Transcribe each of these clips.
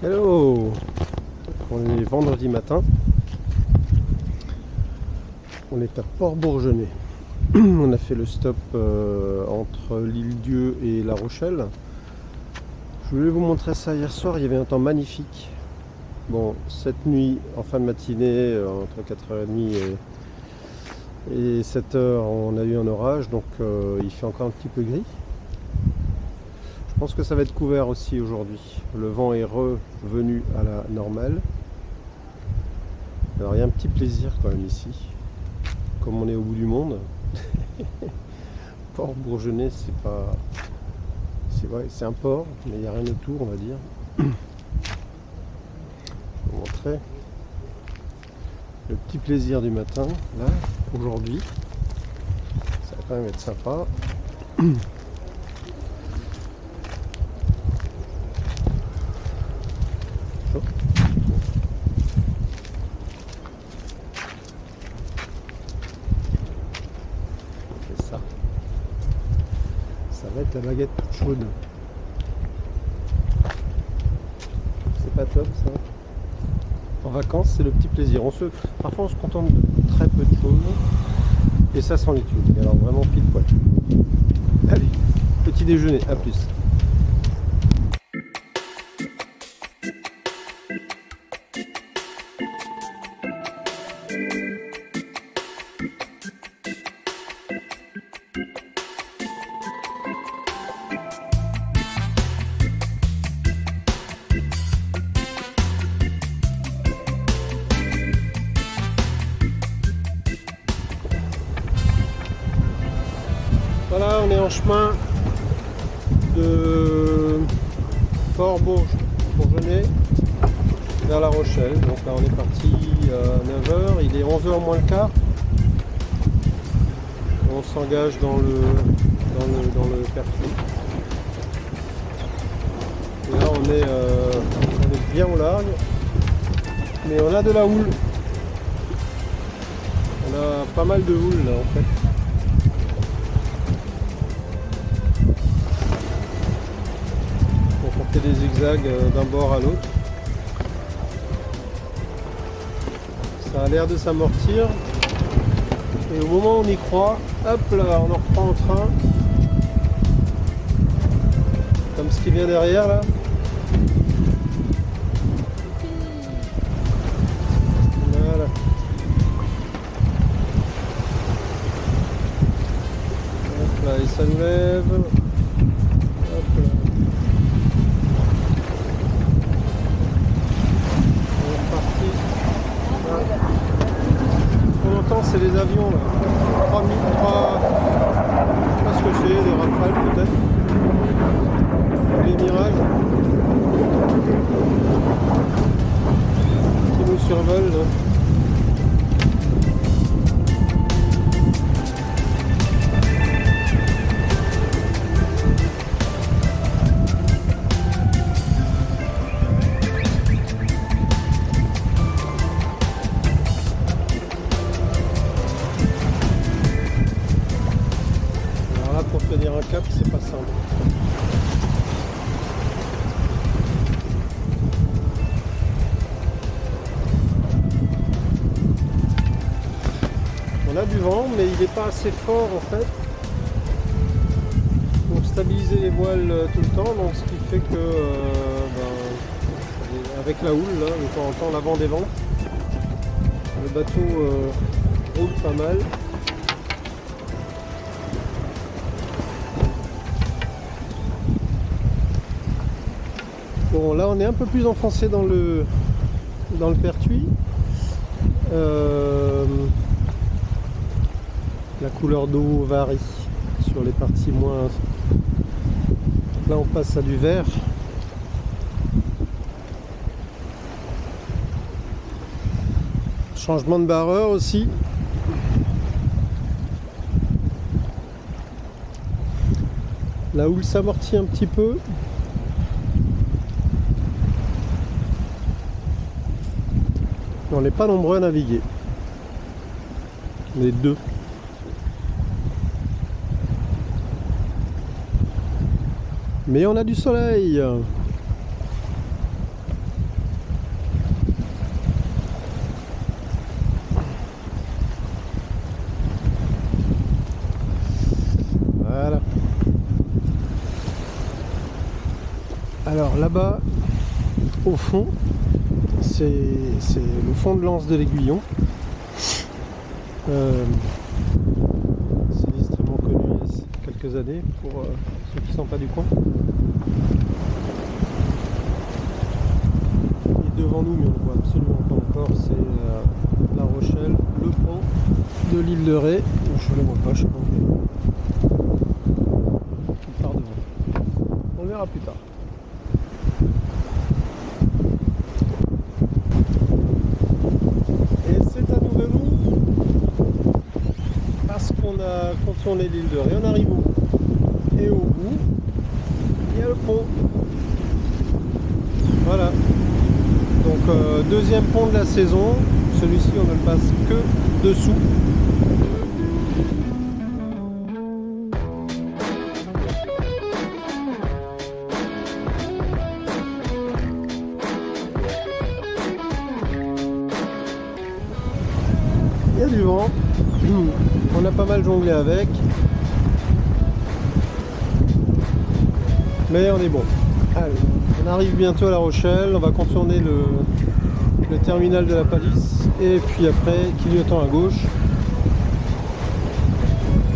Hello! On est vendredi matin. On est à Port-Bourgenais. On a fait le stop entre l'Île-Dieu et La Rochelle. Je voulais vous montrer ça hier soir, il y avait un temps magnifique. Bon, cette nuit, en fin de matinée, entre 4h30 et 7h, on a eu un orage, donc il fait encore un petit peu gris. Je pense que ça va être couvert aussi aujourd'hui. Le vent est revenu à la normale. Alors il y a un petit plaisir quand même ici. Comme on est au bout du monde. Port-Bourgenais, c'est pas... C'est vrai, c'est un port, mais il n'y a rien autour, on va dire. Je vais vous montrer le petit plaisir du matin, là, aujourd'hui. Ça va quand même être sympa. C'est ça. Ça va être la baguette toute chaude. C'est pas top ça. En vacances, c'est le petit plaisir. Parfois on se contente de très peu de choses et ça sent l'étude. Et alors vraiment pile poil. Allez, petit déjeuner, à plus. Voilà, on est en chemin de Port-Bourgenais vers La Rochelle. Donc là on est parti à 9h, il est 11h moins le quart. On s'engage dans le Pertuis. Et là on est bien au large, mais on a de la houle. On a pas mal de houle là en fait. Des zigzags d'un bord à l'autre. Ça a l'air de s'amortir et au moment où on y croit, hop là, on en reprend en train comme ce qui vient derrière là. Voilà. Hop là, et ça nous lève. Hop là. C'est les avions là. 3 je sais pas ce que c'est, des Rafales peut-être. Les Mirages qui nous survolent là. Pour tenir un cap, c'est pas simple. On a du vent, mais il n'est pas assez fort en fait pour stabiliser les voiles tout le temps, donc ce qui fait que avec la houle, là, de temps en temps, l'avant des vents, le bateau roule pas mal. Bon, là on est un peu plus enfoncé dans le Pertuis. La couleur d'eau varie sur les parties moins... Là on passe à du vert. Changement de barreur aussi. La houle s'amortit un petit peu. On n'est pas nombreux à naviguer. On est deux. Mais on a du soleil. Alors là-bas, au fond, c'est le fond de l'anse de l'Aiguillon. Sinistrement connu il y a quelques années pour ceux qui ne sont pas du coin. Et devant nous, mais on ne voit absolument pas encore, c'est La Rochelle, le pont de l'île de Ré. Je ne le vois pas, je sais pas où il part devant. On le verra plus tard. Et c'est un nouvel mot parce qu'on a contourné l'île de Ré, on arrive au bout. Et au bout, il y a le pont. Voilà. Donc deuxième pont de la saison. Celui-ci on ne le passe que dessous. Il y a du vent. On a pas mal jonglé avec. Mais on est bon. Allez, on arrive bientôt à La Rochelle. On va contourner le terminal de la Palisse. Et puis après, clignotant à gauche.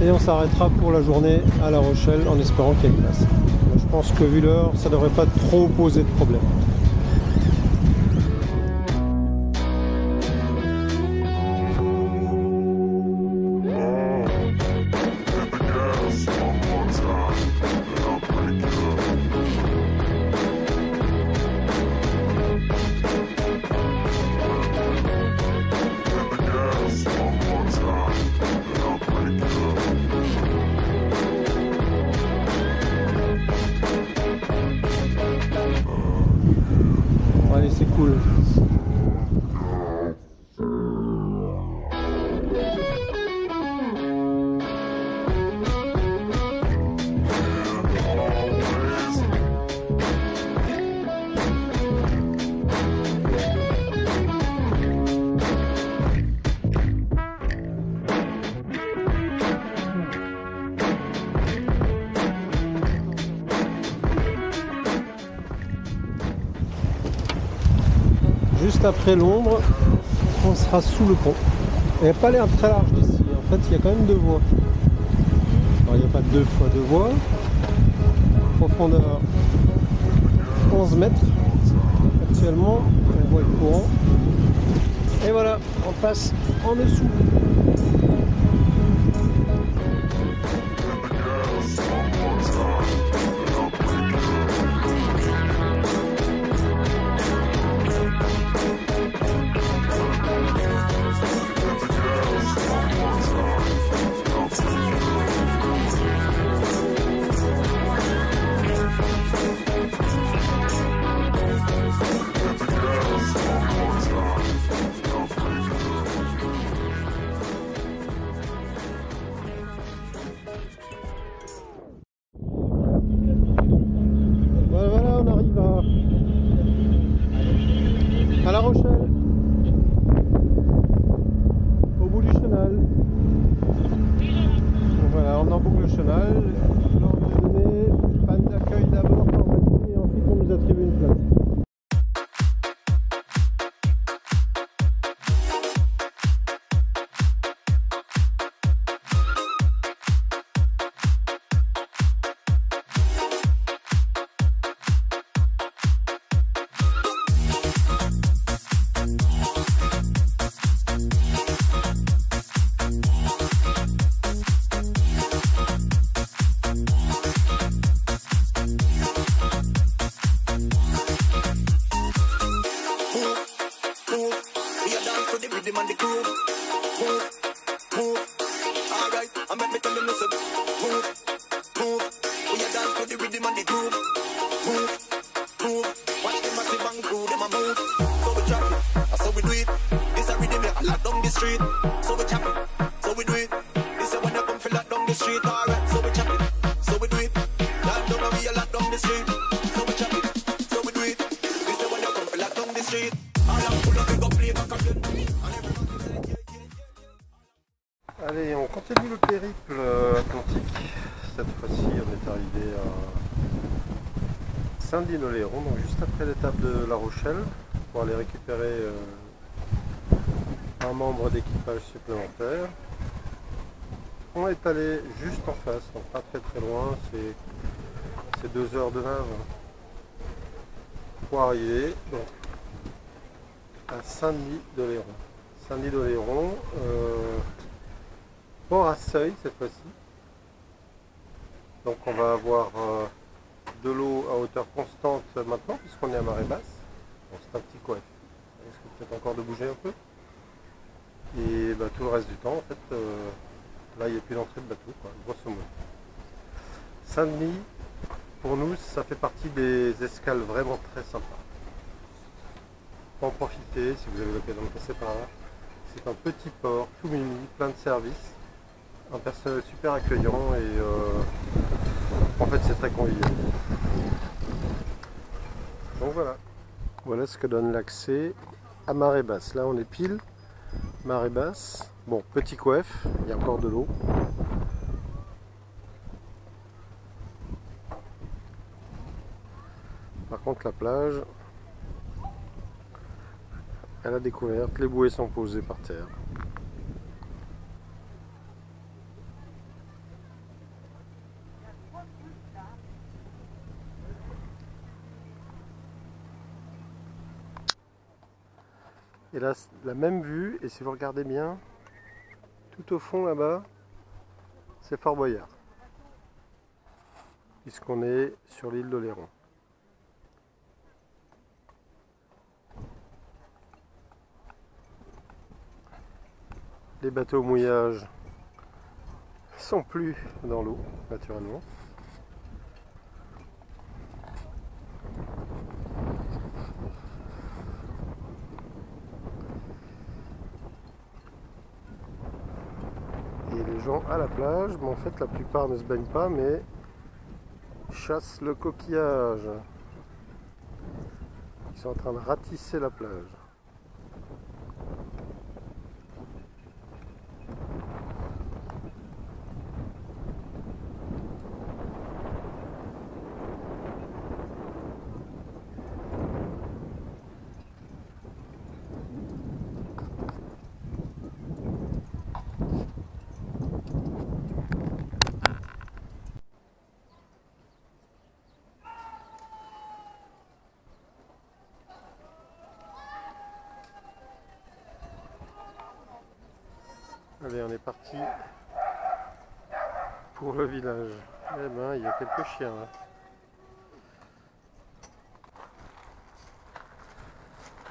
Et on s'arrêtera pour la journée à La Rochelle en espérant qu'il y ait une place. Je pense que vu l'heure, ça devrait pas trop poser de problème. Allez, c'est cool. Juste après l'ombre, on sera sous le pont. Il n'y a pas l'air très large d'ici. En fait, il y a quand même deux voies. Alors, il n'y a pas deux fois deux voies. Profondeur 11 mètres. Actuellement, on voit le courant. Et voilà, on passe en dessous. Voilà, on arrive à La Rochelle, au bout du chenal. Donc voilà, on emboucle le chenal. Là, on nous a donné panne d'accueil d'abord par Maxi et ensuite on nous attribue une place. And the groove, move, move. Alright, I make me tell you listen. Move, move. We a dance to the rhythm and the groove. Move, move. Watch them massive and crew, them a move. So we chop it, so we do it. This a rhythm I lock down the street. So we chop it, so we do it. This a when you come feel lock down the street. Alright, so we chop it, so we do it. Lock down and we a lock down the street. So we chop it, so we do it. This a when you come feel lock down the street. Alright, pull up and go play back again. Allez, on continue le périple atlantique. Cette fois-ci, on est arrivé à Saint-Denis-d'Oléron, donc juste après l'étape de La Rochelle, pour aller récupérer un membre d'équipage supplémentaire. On est allé juste en face, donc pas très loin, c'est 2 heures de nave pour arriver donc, à Saint-Denis-d'Oléron. Saint-Denis-d'Oléron, port à seuil cette fois-ci. Donc on va avoir de l'eau à hauteur constante maintenant puisqu'on est à marée basse. Bon, c'est un petit coif. Il risque peut-être encore de bouger un peu. Et bah, tout le reste du temps, en fait, là il n'y a plus d'entrée de bateau, quoi, grosso modo. Saint-Denis, pour nous, ça fait partie des escales vraiment très sympas. En profiter si vous avez l'occasion de passer par là. C'est un petit port, tout mini, plein de services, un personnel super accueillant et en fait c'est très convivial. Donc voilà. Voilà ce que donne l'accès à marée basse. Là on est pile marée basse. Bon, petit coef, il y a encore de l'eau. Par contre la plage, à la découverte, les bouées sont posées par terre. Et là, la même vue, et si vous regardez bien, tout au fond là-bas, c'est Fort Boyard. Puisqu'on est sur l'île d'Oléron. Les bateaux au mouillage sont plus dans l'eau, naturellement. Et les gens à la plage, mais en fait la plupart ne se baignent pas, mais chassent le coquillage. Ils sont en train de ratisser la plage. Allez, on est parti pour le village. Eh ben, il y a quelques chiens là.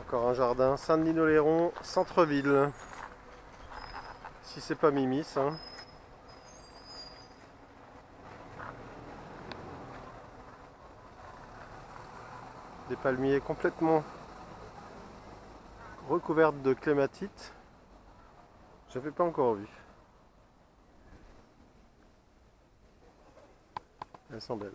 Encore un jardin, Saint-Denis-d'Oléron, centre-ville. Si c'est pas Mimis, hein. Des palmiers complètement recouverts de clématites. Je n'avais pas encore vu. Elles sont belles.